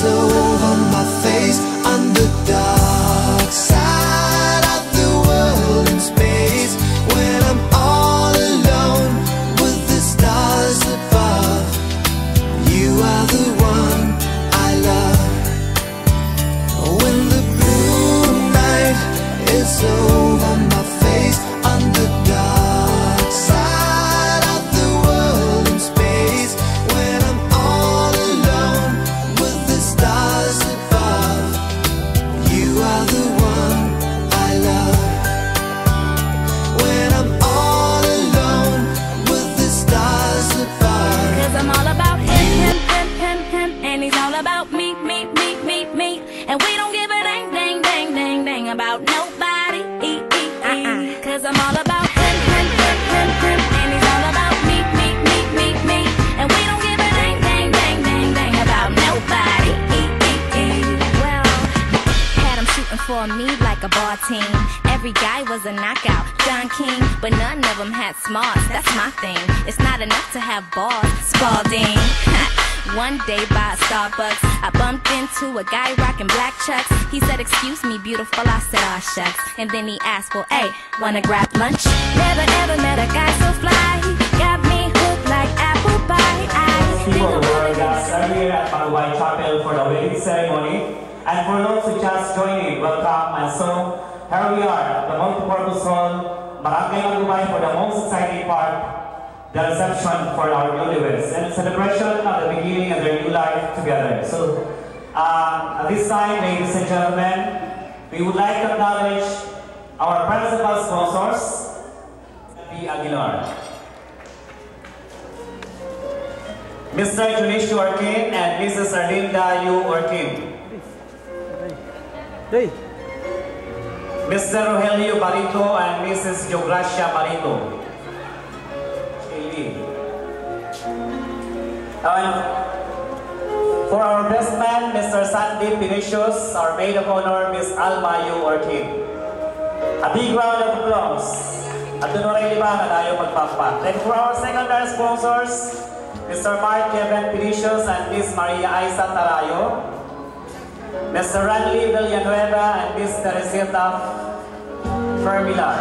over my face on the dark side of the world in space. When I'm all alone with the stars above, you are the one I love. When the blue night is over my face on the dark side of the world in space. When I'm all alone with the stars above, you are the one I love. When I'm all alone with the stars above, 'Cause I'm all about him, and he's all about me. And we don't give a dang about nobody. 'Cause I'm all about him, and he's all about me. And we don't give a dang about nobody. Well, had him shooting for me like a ball team. Every guy was a knockout, John King, but none of them had smarts. That's my thing. It's not enough to have balls, Spalding. One day by Starbucks, I bumped into a guy rocking black chucks. He said, "Excuse me, beautiful." I said, "Aw, shucks." And then he asked, "Well, hey, wanna grab lunch?" Never ever met a guy so fly. He got me hooked like apple pie. People were gathered here at Maluway Chapel for the wedding ceremony. And for those who just joined in, welcome. And so, here we are at the multipurpose hall, Barangay Maluway, for the most exciting part, the reception for our newlyweds and celebration of the beginning of their new life together. So, at this time, ladies and gentlemen, we would like to acknowledge our principal sponsors, P. Aguilar, Mr. Junishu Orkin and Mrs. Arlinda Yu Orkin, Mr. Rogelio Barito and Mrs. Geogracia Barito. And for our best man, Mr. Sandeep Vinicius, our maid of honor, Miss Alma Yu Orkin. A big round of applause. At Donoray Libangan tayo magpampak. Then for our secondary sponsors, Mr. Mark Kevin Vinicius and Miss Maria Aiza Tarayo, Mr. Randy Villanueva and Miss Teresita Fermilar,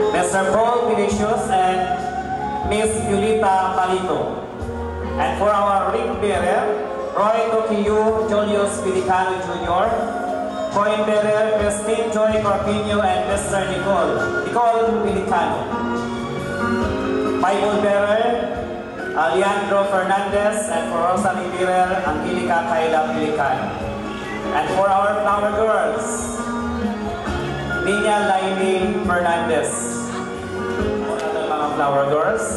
Mr. Paul Vinicius and Miss Yulita Palito. And for our ring bearer, Roy Tokiyu Julius Pilicano Jr., coin bearer Christine Joy Corpino and Mr. Nicole Pilicano. Bible bearer Leandro Fernandez, and for Rosalie bearer Angelica Kayla Pilicano. And for our flower girls, Nina Laini Fernandez. Other mga flower girls.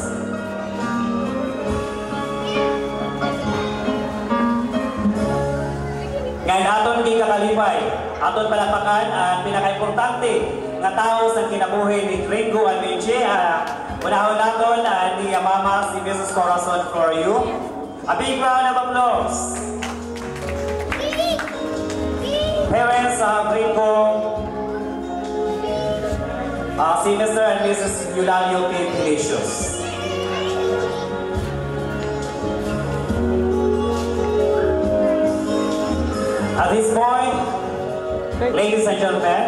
Ngayon aton di kakalipay, aton palapakan ang pinaka-importante nga tao sa kinabuhi ni Ringo and Minchi. Unahon naton ni Mama si Mrs. Corazon for you. A big round of applause. Parents of Ringo, si Mr. and Mrs. Eulalio P. Delicious. At this point, ladies and gentlemen,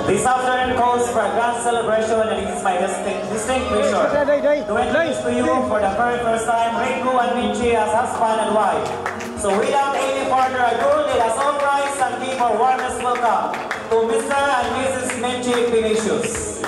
this afternoon calls for a grand celebration, and it is my distinct pleasure to introduce to you for the very first time Ringo and Minchi as husband and wife. So without any further ado, let us all rise and give our warmest welcome to Mr. and Mrs. Minchi Vinicius.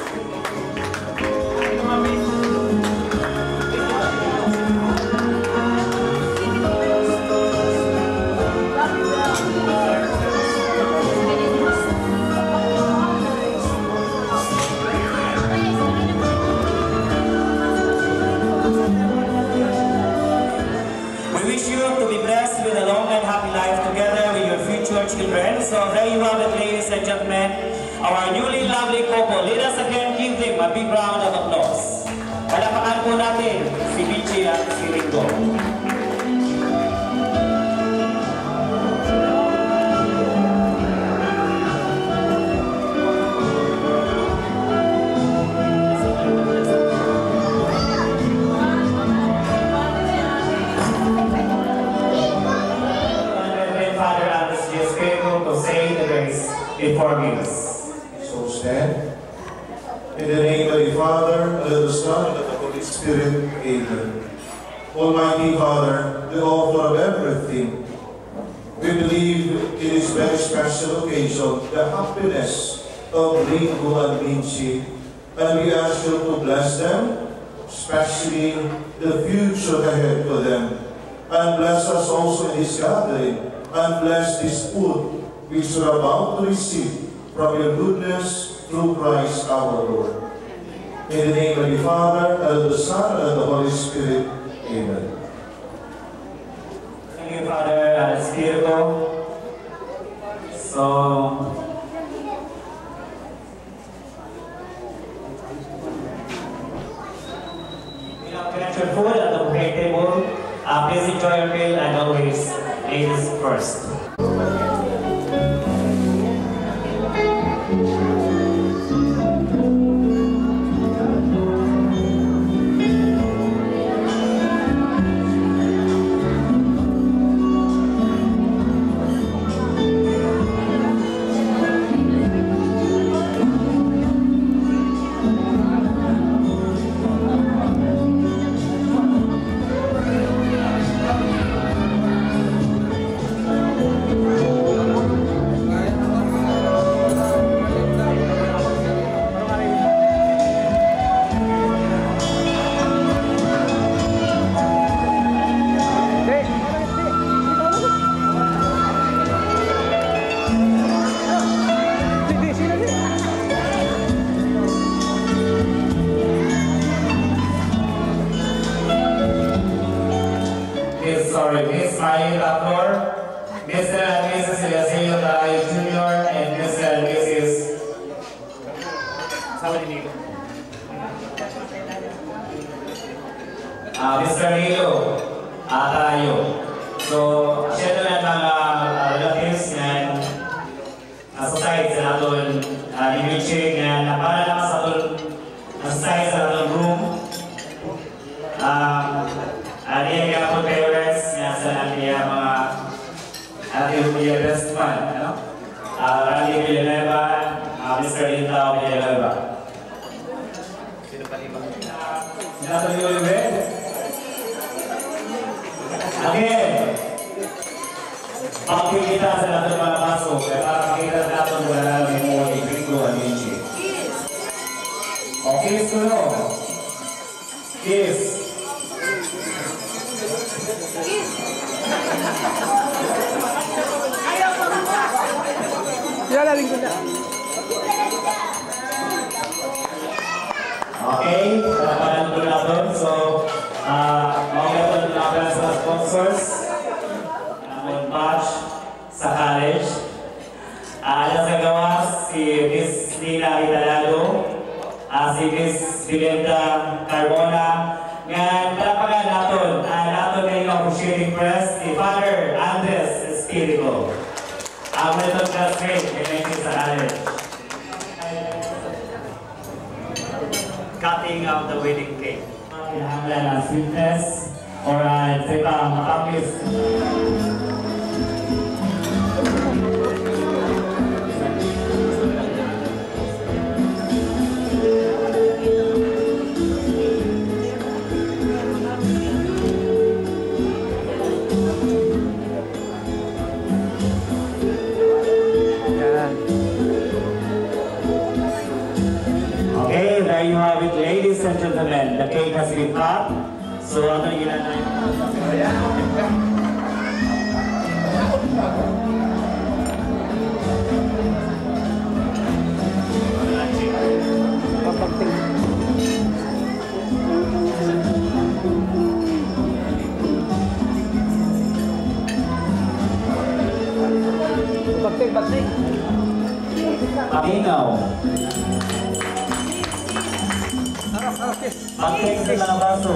Children. So there you have it, ladies and gentlemen, our newly lovely couple. Let us again give them a big round of applause. Palapakan po natin si Minchi at si Ringo. it forgives. So stand. In the name of the Father, and of the Son, and of the Holy Spirit. Amen. Almighty Father, the author of everything, we believe in this very special occasion, the happiness of Ringo and Vinci, and we ask you to bless them, especially the future ahead for them. And bless us also in this gathering, and bless this food which we are about to receive from your goodness through Christ our Lord. In the name of the Father, and of the Son, and of the Holy Spirit. Amen. Thank you, Father Espiritu. So, you know, finish your food at the buffet table. Please enjoy your meal and always ladies first. Miss Marie Lafleur, Mr. and Mrs. Eliasio Taray Jr., and Mr. and Mrs. Mr. Hilo Tarayo. So, siya doon ang mga relatives and society sa aton i-reaching and para naman sa aton society sa aton room. Ano yung mga parents nga sa ating mga ating best man, ano? Randy Villanueva, Mr. Lintao Villanueva. Sino pa liba? Sinasali ko yung bed? Again, makikita sa natin mga pasok, para makikita sa natin wala namin mo yung Ringo and Vinci. O, kiss ko no? Kiss. Okay, talapakan po natin. So, mga natin sa sponsors. Ang batch sa college. Alas sa gawas, si Miss Nina Italado, si Miss Vilenta Carbona, nga talapakan natin natin ngayong officiating press, si Father Andres Espiritu. Ang method classmate, may sa college. Cutting of the wedding cake. Kinahanglan ang sweetness or matamis. There you have it, ladies and gentlemen. The cake has been cut. So, ano yung ginanay? Bagting. Paminaw. Pag-take sa mga baso.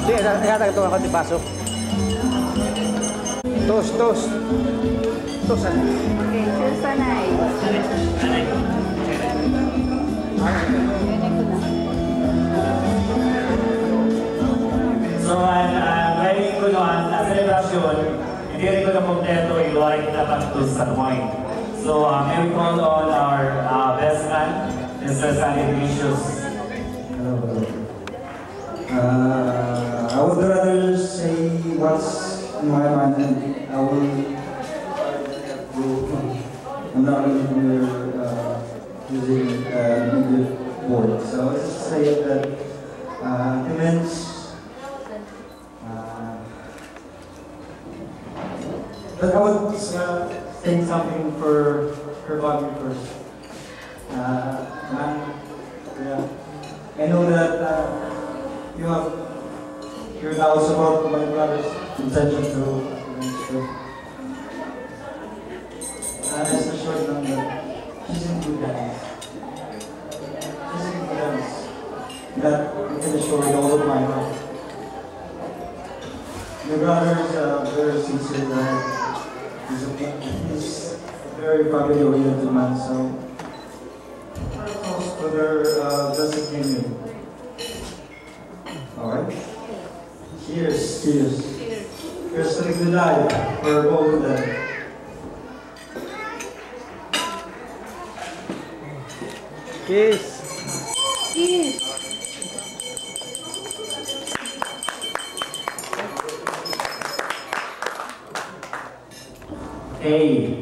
Hindi, ihatag ito ako di baso. Tos. Tosan. Okay, choose Sanay. So, ang very good one, celebration, diri ko na kompleto, iluway kita pagtus sa wine. So, may we call on our best man, Mr. Sandy Vinicius. I would rather say what's in my mind and I will I'm not really using English word. So let's just say that immense but I would think something for her family first. Yeah. I know that you have your doubts about my brother's intention to rest assured lang that she's in good hands. She's in good hands. That I can assure with all of my heart. My brother is a very sincere guy. He's a very family-oriented man, so whether doesn't came in. Alright? Cheers, cheers. Here's to the good life for both of them. Kiss. Okay.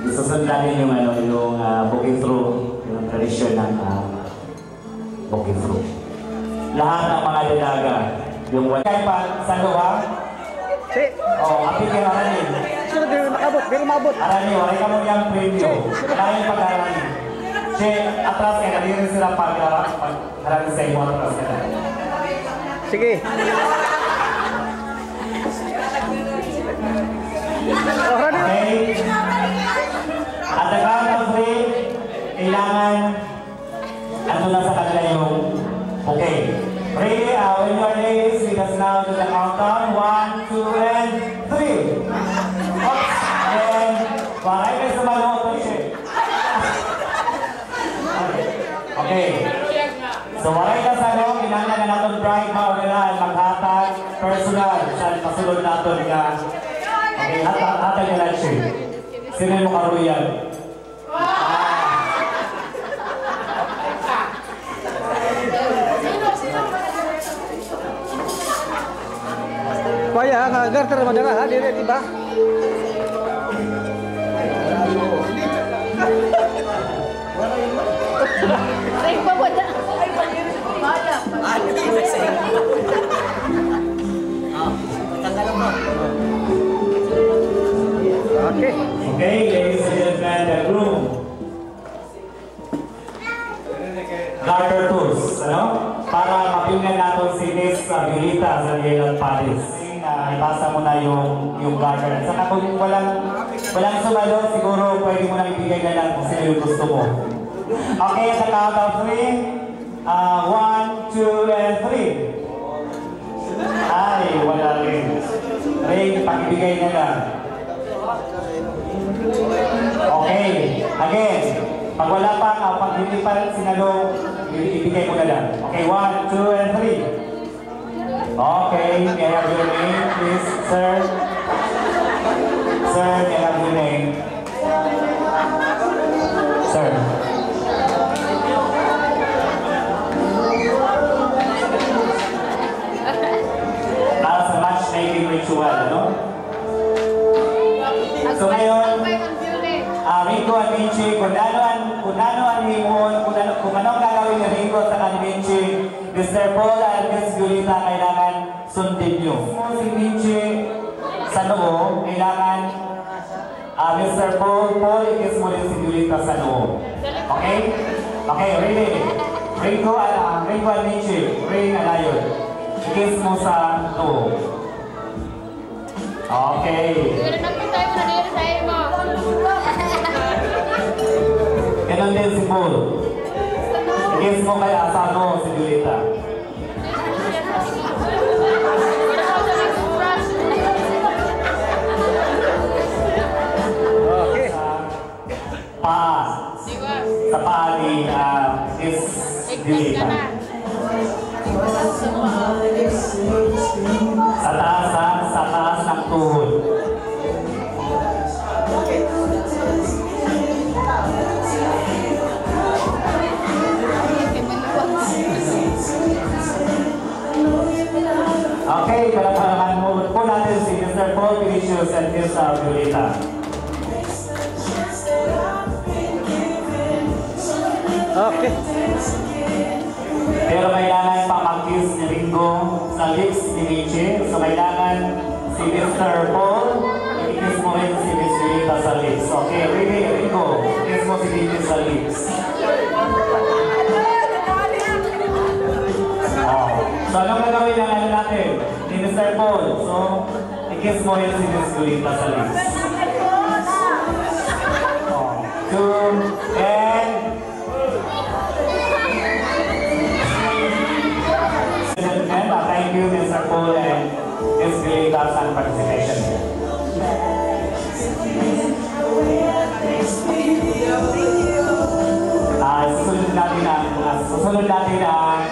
Susundanin yung booking through, yung tradisyon ng booking through. Lahat ng mga dalaga, yung wala pa sa luwa, apit yung arani. Sino din makabot? Pero mabot. Arani, wala ka mo yung premyo. Kaya yung pag-arani. Che, atras ka na, hindi sila pag-arani sa imo, atras ka na. Sige. Okay? At the count of three, kailangan ano na sa kanila yung okay. Ready? When you are ladies, lead us now to the countdown. 1, 2, and 3. Oops! And bakay kayo sa maluto siya. Okay. So bakay ka sa kailangan na natin bride maunahan, maghatag, personal, sa pasulod natin ka. Okay, hatag na lang siya. Sino yung karuyan? Kaya nga, garter mo dala, di ba? Okay. Okay, ladies and gentlemen, the groom. Garter tools, ano? Para mapinggan natin si Miss Abilita sa Yale Paris. Ibasa mo na yung garter. At saka kung walang sumalo, siguro pwede mo nang ibigay na lang kung sino yung gusto mo. Okay, at the count of 3. 1, 2, and 3. Ay, wala rin. Ring, pakibigay na lang. Okay, again. Pag wala pa, pag hindi pa sinalo, ibigay mo na lang. Okay, 1, 2, and 3. Okay, may I have your name, please, sir? Sir, may I have your name? Sir. Para sa matchmaking ritual, no? So ngayon, Rico at Vinci, kung ano ang himon, kung ano ang gagawin ni Rico at ang Vinci, Mr. Paul at Miss Julita, kailangan sundin nyo. Si Vinci sa noo, kailangan Mr. Paul, ikis mo rin si Julita sa noo. Okay? Okay, ready? Rico at Vinci, ring alayon. Ikis mo sa noo. Okay. Ganon din si Paul. Ikis mo kaya sa noo si Julita. Okay. Sa paa ni is Julita. Sa taas Vinicius and Miss Violeta. Okay. Pero kailangan pamakis ni Ringo sa lips ni Nietzsche. So kailangan si Mr. Paul, ikikis mo rin si Miss Violeta sa lips. Okay, really, Ringo, ikikis mo si Nietzsche sa lips. Oh. So anong gagawin na ano natin? Ni Mr. Paul. So, ikikis mo rin si Miss Violeta sa lips. Oh. 2, and... Thank you, Mr. Paul and Ms. Violeta sa participation. Susunod natin ang